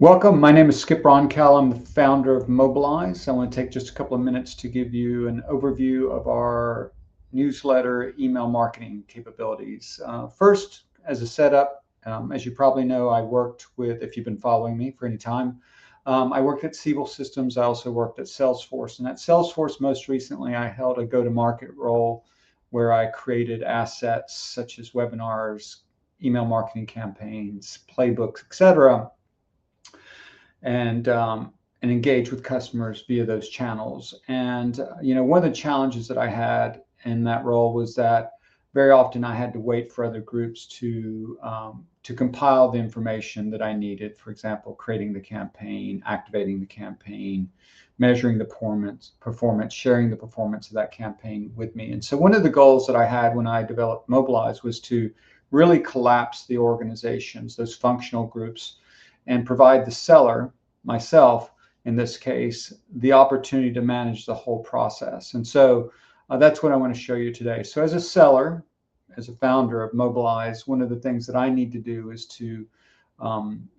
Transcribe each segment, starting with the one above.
Welcome. My name is Skip Roncal. I'm the founder of Mobeliz. I want to take just a couple of minutes to give you an overview of our newsletter email marketing capabilities. First, as a setup, as you probably know, I worked with, if you've been following me for any time, I worked at Siebel Systems. I also worked at Salesforce. And at Salesforce, most recently, I held a go-to-market role where I created assets such as webinars, email marketing campaigns, playbooks, etc., and engage with customers via those channels. And one of the challenges that I had in that role was that very often I had to wait for other groups to compile the information that I needed. For example, creating the campaign, activating the campaign, measuring the performance, sharing the performance of that campaign with me. And so one of the goals that I had when I developed Mobeliz was to really collapse the organizations, those functional groups, and provide the seller, myself in this case, the opportunity to manage the whole process. And so that's what I want to show you today. So as a seller, as a founder of Mobeliz, one of the things that I need to do is to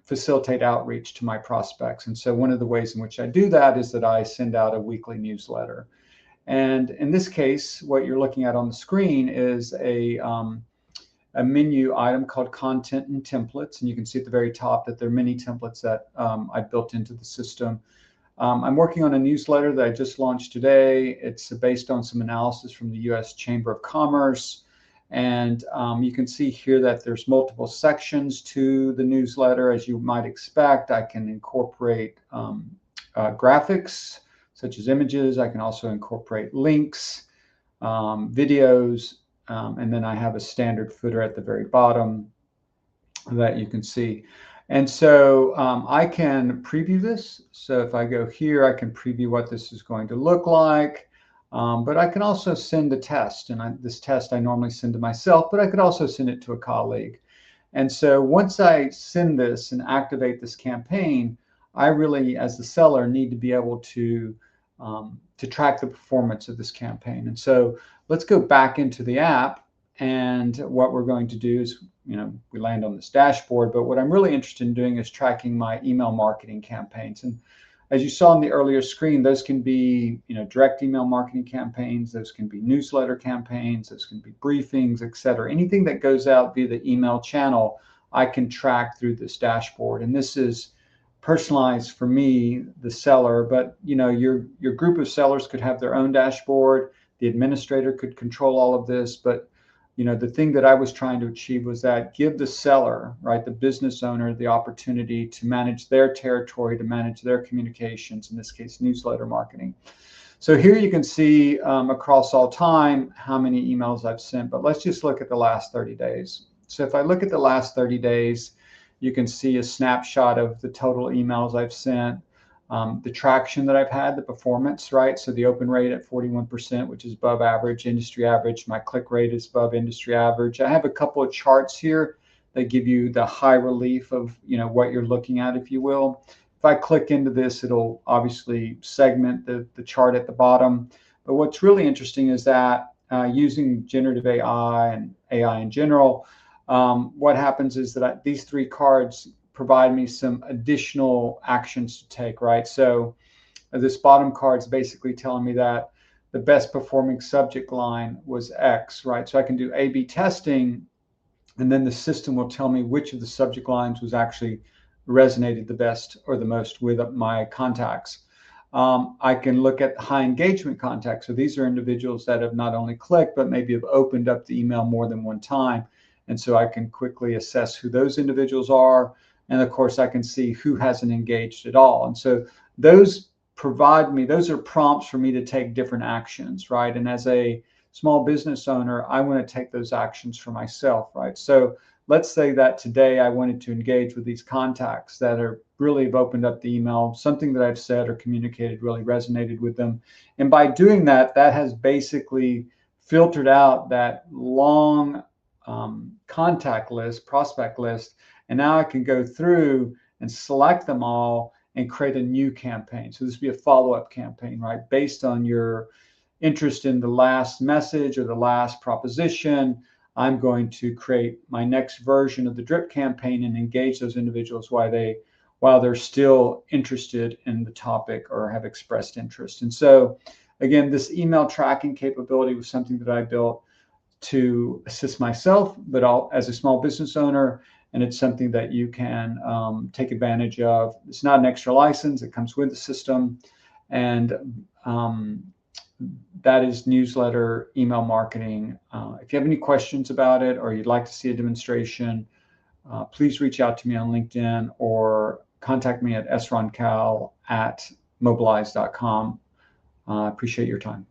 facilitate outreach to my prospects. And so one of the ways in which I do that is that I send out a weekly newsletter. And in this case, what you're looking at on the screen is a menu item called content and templates. And you can see at the very top that there are many templates that I built into the system. I'm working on a newsletter that I just launched today. It's based on some analysis from the US Chamber of Commerce. And you can see here that there's multiple sections to the newsletter. As you might expect, I can incorporate graphics such as images. I can also incorporate links, videos, and then I have a standard footer at the very bottom that you can see. And so I can preview this. So if I go here, I can preview what this is going to look like. But I can also send a test. And this test I normally send to myself, but I could also send it to a colleague. And so once I send this and activate this campaign, I really, as the seller, need to be able to track the performance of this campaign. And so let's go back into the app. And what we're going to do is, we land on this dashboard. But what I'm really interested in doing is tracking my email marketing campaigns. And as you saw on the earlier screen, those can be, direct email marketing campaigns. Those can be newsletter campaigns. Those can be briefings, et cetera. Anything that goes out via the email channel, I can track through this dashboard. And this is personalized for me, the seller, but your group of sellers could have their own dashboard. The administrator could control all of this, but the thing that I was trying to achieve was that give the seller, right, the business owner, the opportunity to manage their territory, to manage their communications, in this case, newsletter marketing. So here you can see across all time how many emails I've sent, but let's just look at the last 30 days. So if I look at the last 30 days, you can see a snapshot of the total emails I've sent, the traction that I've had, the performance, right? So the open rate at 41%, which is above average, industry average. My click rate is above industry average. I have a couple of charts here that give you the high relief of, what you're looking at, if you will. If I click into this, it'll obviously segment the chart at the bottom. But what's really interesting is that using generative AI and AI in general, what happens is that these three cards provide me some additional actions to take, right? So this bottom card is basically telling me that the best performing subject line was X, right? So I can do A/B testing, and then the system will tell me which of the subject lines was actually resonated the best or the most with my contacts. I can look at high engagement contacts. So these are individuals that have not only clicked, but maybe have opened up the email more than one time. And so I can quickly assess who those individuals are. And of course, I can see who hasn't engaged at all. And so those are prompts for me to take different actions, right? And as a small business owner, I want to take those actions for myself, right? So let's say that today I wanted to engage with these contacts that are really have opened up the email, something that I've said or communicated really resonated with them. And by doing that, that has basically filtered out that long contact list, prospect list. And now I can go through and select them all and create a new campaign. So this would be a follow-up campaign, right? Based on your interest in the last message or the last proposition, I'm going to create my next version of the drip campaign and engage those individuals while they while they're still interested in the topic or have expressed interest. And so, again, this email tracking capability was something that I built to assist myself, but as a small business owner, and it's something that you can take advantage of. It's not an extra license; it comes with the system, and that is newsletter email marketing. If you have any questions about it, or you'd like to see a demonstration, please reach out to me on LinkedIn or contact me at sroncal@mobeliz.com. I appreciate your time.